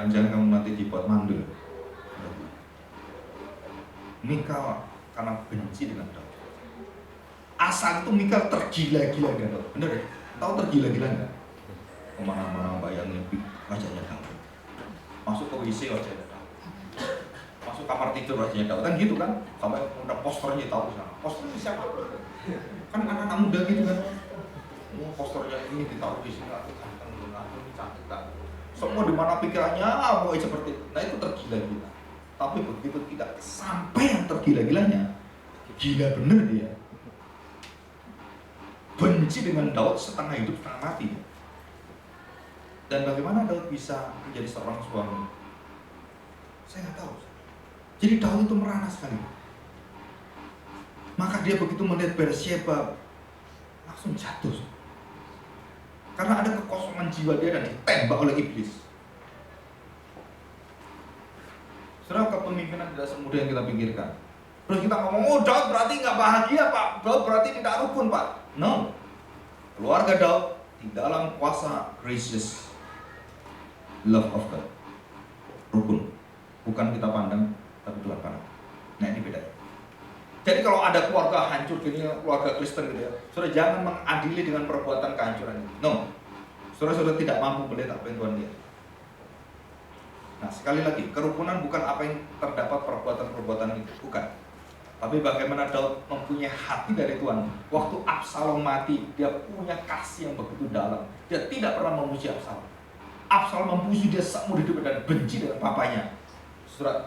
jangan-jangan kamu nanti dibuat mandul. Mikal karena benci dengan Daud. Asal itu Mikal tergila-gila dengan Daud. Bener ya? Tahu tergila-gila nggak? Kemana-mana bayangin wajahnya Daud. Masuk ke WC wajahnya Daud. Masuk kamar tidur wajahnya Daud. Kan gitu kan? Sampai udah posternya tahu sana. Posternya siapa? Kan anak-anak muda gitu kan? Posternya ini ditaruh di sini. Aku ganteng, aku ini cantik kan? Semua di mana pikirannya mau seperti itu. Nah itu tergila-gila. Tapi begitu tidak sampai yang tergila-gilanya, gila bener dia. Benci dengan Daud setengah hidup setengah mati. Dan bagaimana Daud bisa menjadi seorang suami? Saya nggak tahu. Jadi Daud itu merana sekali. Maka dia begitu melihat Batsyeba langsung jatuh. Karena ada kekosongan jiwa dia dan ditembak oleh iblis. Saudara, kepemimpinan tidak semudah yang kita pikirkan. Terus kita ngomong, oh Daud berarti nggak bahagia Pak, Daud berarti tidak rukun Pak. No, keluarga Daud di dalam kuasa gracious love of God, rukun. Bukan kita pandang, tapi Tuhan pandang. Nah ini beda. Jadi kalau ada keluarga hancur, gini keluarga Kristen gitu ya, saudara jangan mengadili dengan perbuatan kehancuran ini. No, saudara tidak mampu melihat apa yang Tuhan lihat. Nah sekali lagi, kerukunan bukan apa yang terdapat perbuatan-perbuatan itu, bukan. Tapi bagaimana Daud mempunyai hati dari Tuhan. Waktu Absalom mati, dia punya kasih yang begitu dalam. Dia tidak pernah memuji Absalom. Absalom memuji dia seumur hidup dan benci dengan papanya.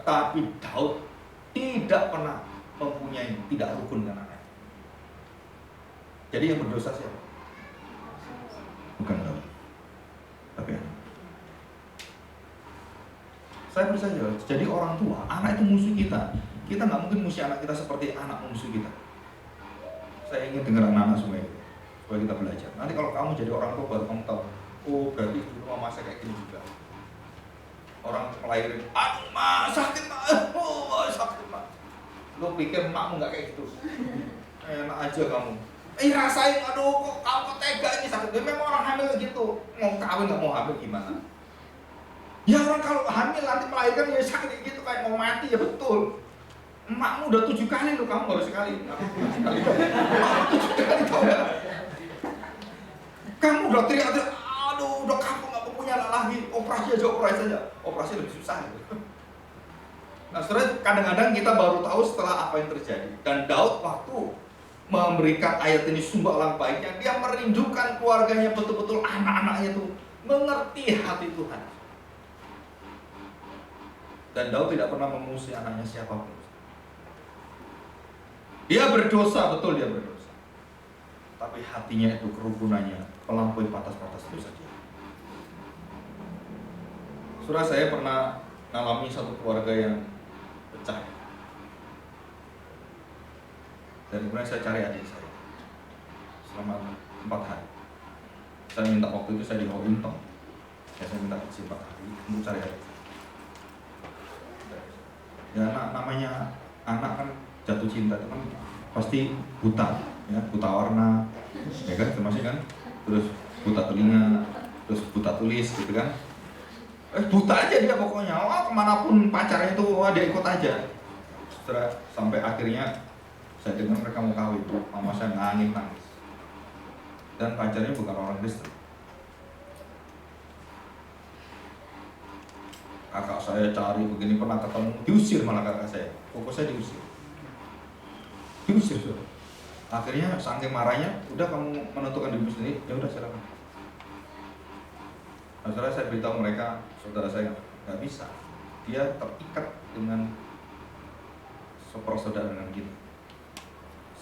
Tapi Daud tidak pernah mempunyai tidak rukun dengan anaknya. Jadi yang berdosa siapa? Bukan Daud, tapi anak. Saya percaya, jadi orang tua, anak itu musuh kita. Kita nggak mungkin musuh anak kita seperti anak musuh kita. Saya ingin dengar anak-anak semua itu, supaya kita belajar. Nanti kalau kamu jadi orang tua baru kamu tahu, oh berarti dulu mama saya kayak gini juga. Orang melahirin, aduh ma sakit ma, oh sakit ma. Lo pikir makmu nggak kayak gitu? Enak aja kamu. Rasain, aduh kok kamu tega ini sakit. Memang orang hamil gitu, mau kawin nggak mau hamil gimana? Ya orang kalau hamil nanti melahirkan ya sakit gitu kayak mau mati ya betul. Emakmu udah 7 kali loh, kamu baru sekali. Emakmu 7 kali tau gak? Kamu udah teriak-teriak, aduh udah kamu gak punya anak lagi, operasi aja. Operasi lebih susah. Nah sebenarnya kadang-kadang kita baru tahu setelah apa yang terjadi. Dan Daud waktu memberikan ayat ini sumbalang baiknya, dia merindukan keluarganya betul-betul, anak-anaknya itu mengerti hati Tuhan. Dan Daud tidak pernah memusuhi anaknya siapapun. Dia berdosa, betul dia berdosa. Tapi hatinya itu, kerukunannya melampaui batas-batas itu saja. Saudara, saya pernah mengalami satu keluarga yang pecah. Dan kemudian saya cari adik saya selama 4 hari. Saya minta waktu itu saya di Wellington. Saya minta 4 hari untuk cari adik. Ya namanya anak kan jatuh cinta itu kan pasti buta, ya buta warna, ya kan termasuk kan, terus buta telinga, terus buta tulis gitu kan, buta aja dia pokoknya, kemanapun pacarnya itu dia ikut aja. Setelah sampai akhirnya saya dengar mereka mau kawin, mama saya nangis dan pacarnya bukan orang Kristen. Kakak saya cari begini pernah ketemu, diusir malah kakak saya, pokok saya diusir sudah. Akhirnya saking marahnya, udah kamu menentukan dirimu sendiri, ya udah silakan. Nah, saudara saya beritahu mereka, saudara saya nggak bisa, dia terikat dengan sepersaudara dengan kita.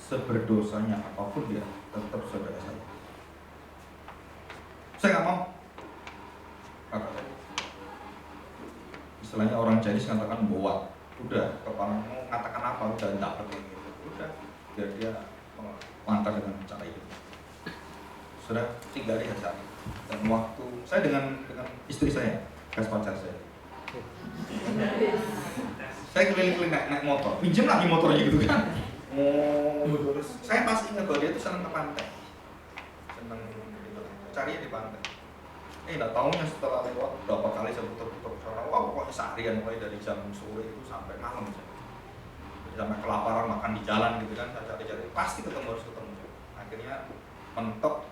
Seberdosanya apapun dia tetap saudara saya. Saya nggak mau. Kakak saya. Istilahnya orang Chinese katakan bawa, udah kepala mau katakan apa udah tidak penting gitu, udah biar dia lantar dengan cara itu. Sudah 3 hari saat itu. Dan waktu saya dengan istri saya, bekas pacar saya keliling-keliling naik motor, pinjam lagi motornya gitu kan. Saya masih ingat bahwa dia itu senang ke pantai, senang gitu, cari di pantai. Nggak taunya setelah lewat berapa kali saya putar-putar sana, wah pokoknya seharian mulai dari jam sore itu sampai malam sampai kelaparan makan di jalan gitu kan, saya cari-cari pasti harus ketemu. Akhirnya mentok,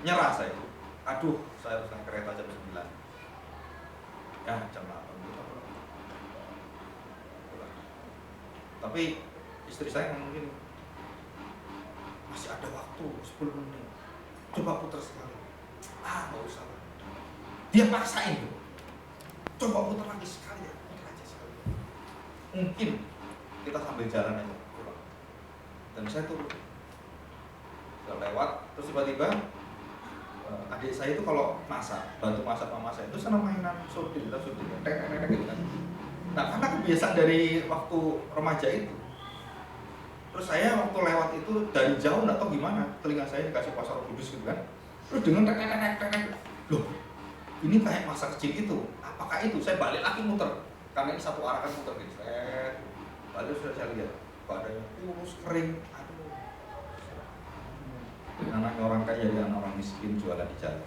nyerah saya. Aduh, saya harus naik kereta jam 9. Ya jam 8 gitu. Tapi istri saya mungkin masih ada waktu 10 menit, coba putar sekali. Nggak usah. Dia paksain tuh, coba putar lagi sekali ya, putar aja sekali. Mungkin kita sambil jalan aja pulang. Dan saya turun, saya lewat, terus tiba-tiba adik saya itu kalau masak, bantu masak mama saya itu senang mainan sodil, tek gitu kan. Nah karena kebiasaan dari waktu remaja itu, terus saya waktu lewat itu dari jauh nggak tahu gimana, telinga saya dikasih pasar kudus gitu kan, terus dengan tek, loh ini kayak masa kecil itu, apakah itu? Saya balik lagi muter, karena ini satu arah kan muter gitu, balik sudah saya lihat badannya kurus kering, aduh, anaknya orang kaya dan orang miskin jualan di jalan,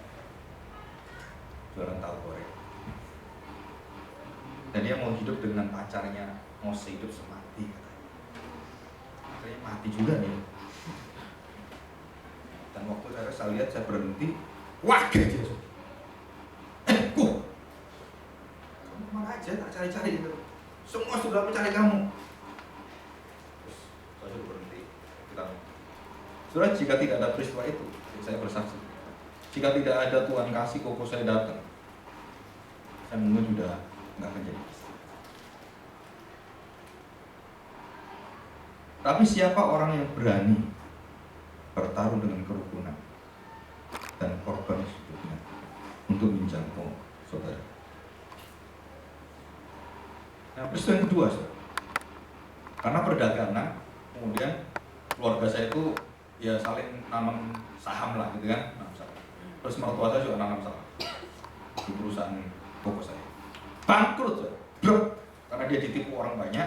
jualan tahu goreng. Dan dia mau hidup dengan pacarnya, mau sehidup semati katanya. Akhirnya mati juga nih. Dan waktu saya lihat, saya berhenti, wah dia. Kamu kemana aja, tak cari-cari gitu. Semua sudah mencari kamu. Terus saya berhenti. Saudara, jika tidak ada peristiwa itu, saya bersaksi, jika tidak ada Tuhan kasih koko saya datang, saya mungkin sudah nggak akan jadi. Tapi siapa orang yang berani bertarung dengan kerukunan dan korban hidupnya untuk menjangkau saudara? Nah, peristiwa yang kedua, saudara, karena perdagangan, kemudian keluarga saya itu ya saling nanam saham lah gitu kan, terus mertua saya juga nanam saham di perusahaan toko saya, bangkrut saudara, karena dia ditipu orang banyak,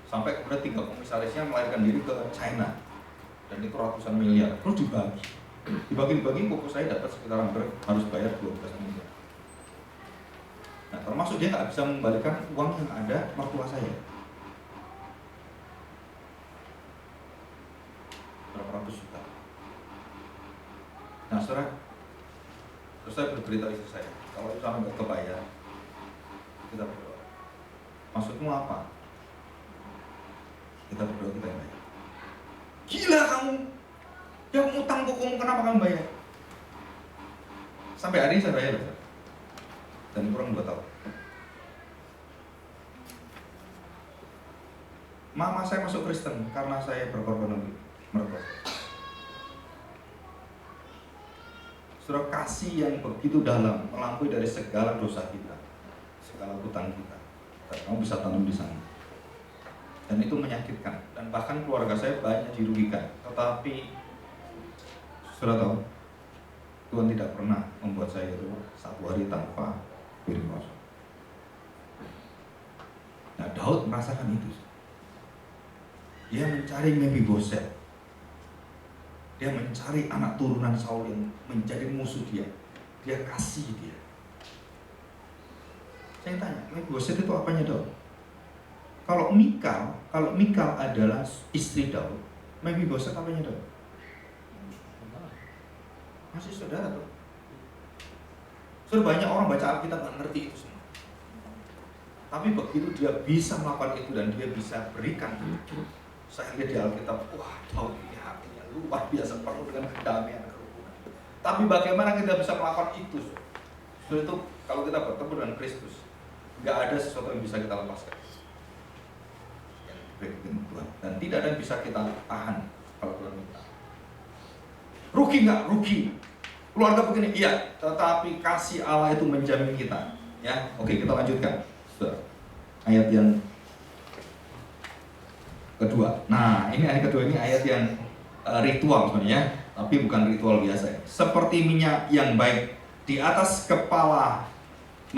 sampai kemudian 3 komisarisnya melarikan diri ke China, dan itu ratusan miliar, terus dibagi toko saya dapat sekitar hampir harus bayar 12 miliar. Nah termasuk dia nggak bisa mengembalikan uang yang ada mertua saya, berapa ratus juta. Nah saudara, terus saya berberitahu istri saya, kalau itu sampai nggak kebayar, kita berdoa. Maksudmu apa? Kita berdoa, kita yang bayar. Gila kamu, yang utang kokomu kenapa kamu bayar? Sampai hari ini saya bayar, dan kurang 2 tahun. Mama saya masuk Kristen karena saya berkorban untuk mertua. Saudara, kasih yang begitu dalam melampaui dari segala dosa kita, segala hutang kita. Kamu bisa tanam di sana. Dan itu menyakitkan, dan bahkan keluarga saya banyak dirugikan. Tetapi saudara tahu, Tuhan tidak pernah membuat saya itu satu hari tanpa piring kosong. Nah Daud merasakan itu. Dia mencari Mephiboset, dia mencari anak turunan Saul yang menjadi musuh dia. Dia kasih dia. Saya tanya, Mephiboset itu apanya Daud? Kalau Mikal adalah istri Daud, Mephiboset apanya Daud? Masih saudara tuh. Sudah banyak orang baca Alkitab nggak ngerti itu semua. Tapi begitu dia bisa melakukan itu dan dia bisa berikan itu, saya lihat di Alkitab, wah Daud ini hatinya luar biasa, penuh dengan kedamaian dan kerukunan. Tapi bagaimana kita bisa melakukan itu? Sudah itu kalau kita bertemu dengan Kristus, nggak ada sesuatu yang bisa kita lepaskan. Tuhan. Dan tidak ada yang bisa kita tahan kalau Tuhan minta. Rugi nggak? Rugi. Keluarga begini, iya. Tetapi kasih Allah itu menjamin kita. Ya, oke kita lanjutkan. Sudah. Ayat yang kedua. Nah, ini ayat kedua ini ayat yang ritual sebenarnya, tapi bukan ritual biasa. Seperti minyak yang baik di atas kepala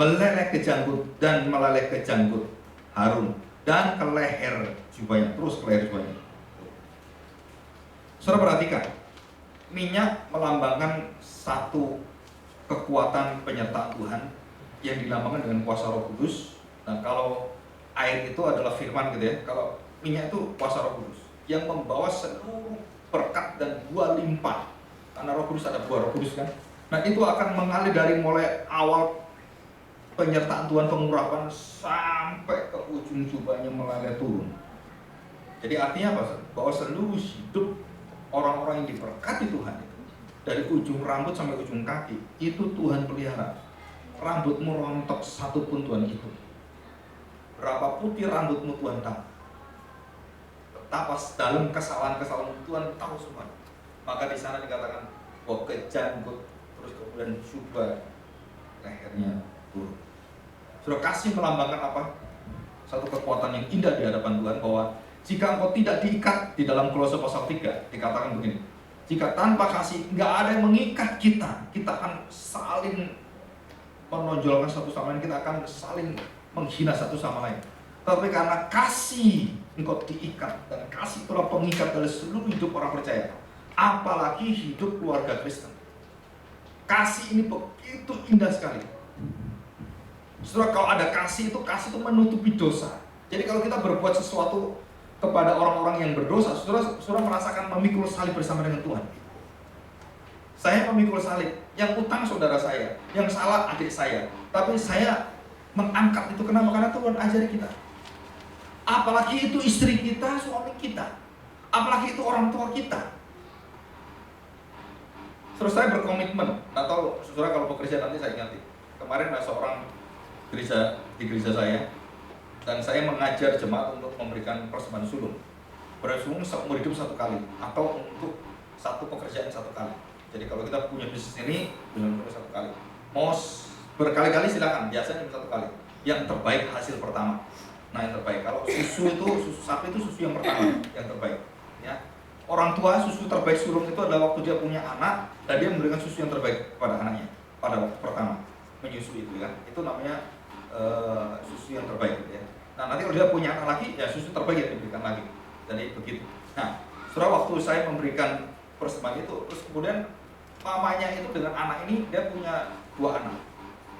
meleleh ke janggut dan meleleh ke janggut Harun dan ke leher jubahnya, terus ke leher jubahnya. Saudara perhatikan, minyak melambangkan satu kekuatan penyertaan Tuhan yang dilambangkan dengan kuasa Roh Kudus. Nah, kalau air itu adalah firman gitu ya, kalau minyak itu kuasa Roh Kudus yang membawa seluruh berkat dan buah limpah. Karena Roh Kudus ada buah Roh Kudus kan. Nah, itu akan mengalir dari mulai awal penyertaan Tuhan, pengurapan sampai ke ujung jubahnya mengalir turun. Jadi artinya apa? Bahwa seluruh hidup orang-orang yang diberkati Tuhan itu, dari ujung rambut sampai ujung kaki, itu Tuhan pelihara. Rambutmu rontok satu pun Tuhan itu. Berapa putih rambutmu Tuhan tahu. Betapa dalam kesalahan-kesalahan Tuhan tahu semua. Maka di sana dikatakan bahwa ke janggut, terus kemudian jubah, lehernya turun. Sudah kasih melambangkan apa? Satu kekuatan yang indah di hadapan Tuhan, bahwa jika engkau tidak diikat, di dalam Kolose pasal 3 dikatakan begini, jika tanpa kasih nggak ada yang mengikat kita, kita akan saling menonjolkan satu sama lain, kita akan saling menghina satu sama lain. Tapi karena kasih engkau diikat, dan kasih itulah pengikat dari seluruh hidup orang percaya, apalagi hidup keluarga Kristen. Kasih ini begitu indah sekali. Saudara, kalau ada kasih itu menutupi dosa. Jadi kalau kita berbuat sesuatu kepada orang-orang yang berdosa, saudara merasakan memikul salib bersama dengan Tuhan. Saya memikul salib, yang utang saudara saya, yang salah adik saya, tapi saya mengangkat itu. Kenapa? Karena Tuhan ajari kita. Apalagi itu istri kita, suami kita, apalagi itu orang tua kita. Terus saya berkomitmen, atau saudara kalau bekerja nanti saya ingat, kemarin ada seorang di gereja saya, dan saya mengajar jemaat untuk memberikan persembahan sulung. Persembahan seumur hidup satu kali, atau untuk satu pekerjaan satu kali. Jadi kalau kita punya bisnis ini, benar-benar satu kali. Mau berkali-kali silakan, biasanya satu kali. Yang terbaik hasil pertama. Nah, yang terbaik. Kalau susu sapi itu susu yang pertama, yang terbaik. Ya. Orang tua susu terbaik sulung itu adalah waktu dia punya anak dan dia memberikan susu yang terbaik kepada anaknya pada waktu pertama menyusui itu kan. Itu namanya susu yang terbaik gitu ya. Nah, nanti kalau dia punya anak lagi, ya susu terbaik yang diberikan lagi. Jadi begitu. Nah, setelah waktu saya memberikan persembahan itu, terus kemudian mamanya itu dengan anak ini, dia punya 2 anak,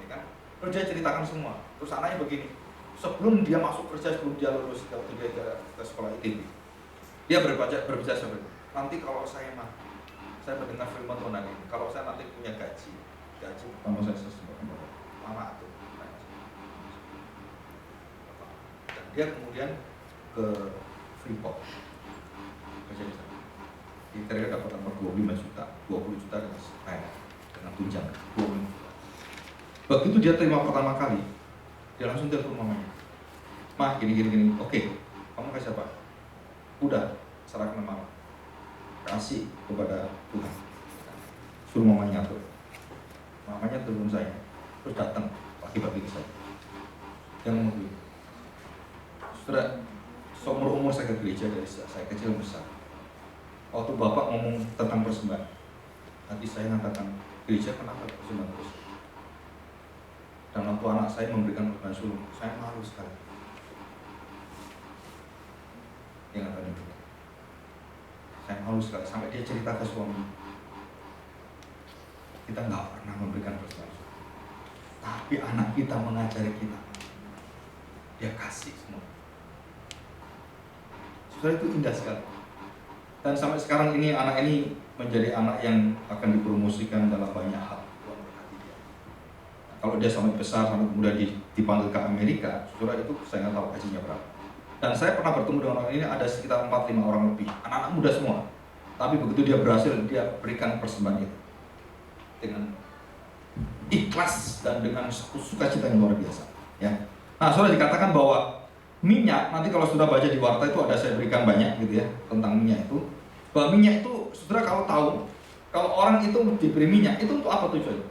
ya kan? Terus dia ceritakan semua. Terus anaknya begini, sebelum dia masuk kerja, sebelum dia lulus, waktu dia ke sekolah ITB, dia berbicara seperti itu. Nanti kalau saya mendengar firman Tuhan ini, kalau saya nanti punya gaji pertama saya sesuatu mama itu. Dan dia kemudian ke Freeport kerja di sana. Dia dapat nomor 25 juta, 20 juta dengan tunjangan 20 juta. Begitu dia terima pertama kali, dia langsung telepon mamanya. Mah, gini. Oke, kamu kasih apa? Udah, serahkan mama. Kasih kepada Tuhan. Suruh mamanya atur. Mamanya telepon saya, terus datang pagi-pagi ke saya. Dia ngomong begini, saudara, seumur umur saya ke gereja dari saya kecil besar. Waktu Bapak ngomong tentang persembahan, nanti saya mengatakan, gereja kenapa persembahan terus? Dan waktu anak saya memberikan persembahan sulung, saya malu sekali. Dia ngatakan itu. Saya malu sekali, sampai dia cerita ke suami. Kita nggak pernah memberikan persembahan sulung. Tapi anak kita mengajari kita. Dia kasih semua. Saudara, itu indah sekali. Dan sampai sekarang ini anak ini menjadi anak yang akan dipromosikan dalam banyak hal. Tuhan berkati dia. Nah, kalau dia sampai besar, sampai kemudian dipanggil ke Amerika, saudara, itu saya nggak tahu gajinya berapa. Dan saya pernah bertemu dengan orang ini, ada sekitar 4-5 orang lebih, anak-anak muda semua. Tapi begitu dia berhasil, dia berikan persembahan itu dengan ikhlas dan dengan sukacita yang luar biasa. Ya. Nah, saudara, dikatakan bahwa minyak, nanti kalau sudah baca di warta itu ada saya berikan banyak gitu ya tentang minyak itu. Bahwa minyak itu, saudara kalau tahu, kalau orang itu diberi minyak itu untuk apa tujuannya?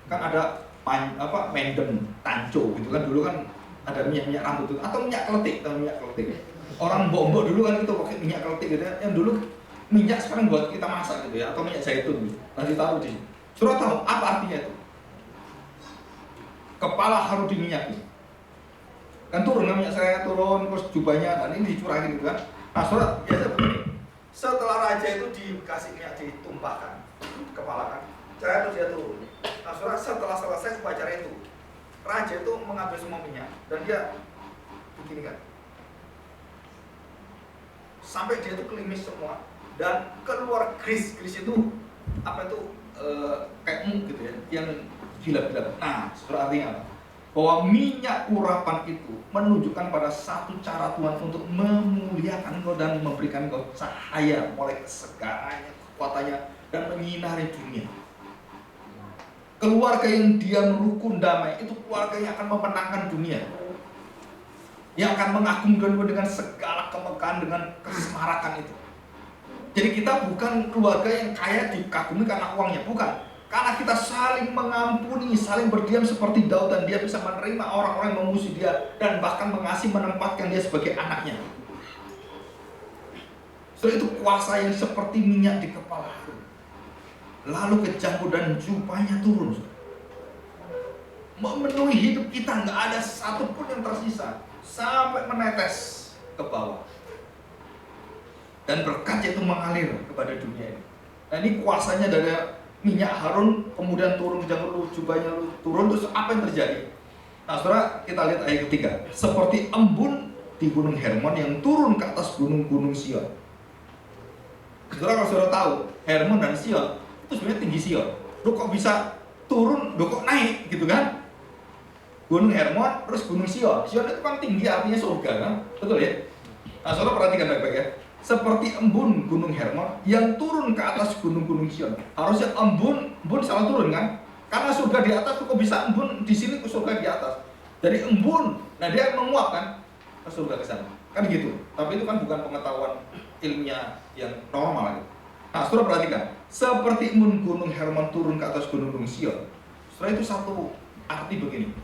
Kan ada mendem, tanco gitu kan, dulu kan ada minyak rambut itu, atau minyak keletik, Orang mbok-mbok dulu kan itu pakai minyak keletik gitu ya. Yang dulu minyak sekarang buat kita masak gitu ya, atau minyak zaitun gitu. Nanti taruh di sini. Saudara tahu apa artinya itu? Kepala harus diminyaki. Kan turun minyak saya turun, terus jubahnya, dan ini dicurahin gitu kan. Nah, saudara, biasa begini. Setelah raja itu dikasih minyak ditumpahkan kepala kan, saya tuh dia turun. Nah, saudara, setelah selesai upacara itu, raja itu mengambil semua minyak dan dia begini kan, sampai dia itu kelimis semua dan keluar kris itu apa itu kayak muk gitu ya, yang gila-gila. Nah, saudara, artinya apa? Bahwa minyak urapan itu menunjukkan pada satu cara Tuhan untuk memuliakan engkau dan memberikan engkau cahaya mulai kesegarannya, kekuatannya, dan menyinari dunia. Keluarga yang diam, rukun, damai, itu keluarga yang akan memenangkan dunia, yang akan mengagumkan dengan segala kemegahan, dengan kesemarakan itu. Jadi kita bukan keluarga yang kaya dikagumi karena uangnya, bukan. Karena kita saling mengampuni, saling berdiam seperti Daud, dan dia bisa menerima orang-orang yang memusuhi dia dan bahkan mengasihi, menempatkan dia sebagai anaknya. So, itu kuasa yang seperti minyak di kepala Harun. Lalu kejangku dan jubahnya turun, memenuhi hidup kita, nggak ada satupun yang tersisa sampai menetes ke bawah. Dan berkat itu mengalir kepada dunia ini. Nah, ini kuasanya dari minyak Harun, kemudian turun ke janggut, jubahnya turun, terus apa yang terjadi? Nah, saudara, kita lihat ayat ketiga. Seperti embun di gunung Hermon yang turun ke atas gunung-gunung Sion. Saudara, kalau saudara tahu, Hermon dan Sion itu sebenarnya tinggi Sion. Loh, kok bisa turun, loh kok naik gitu kan? Gunung Hermon, terus gunung Sion. Sion itu kan tinggi, artinya surga kan? Betul ya? Nah, saudara perhatikan baik-baik ya. Seperti embun gunung Hermon yang turun ke atas gunung-gunung Sion. Harusnya embun salah turun kan? Karena surga di atas, kok bisa embun di sini ke surga di atas. Jadi embun, nah dia menguap kan ke surga ke sana. Kan gitu. Tapi itu kan bukan pengetahuan ilmiah yang normal gitu. Nah, saudara perhatikan. Seperti embun gunung Hermon turun ke atas gunung-gunung Sion. Setelah itu satu arti begini.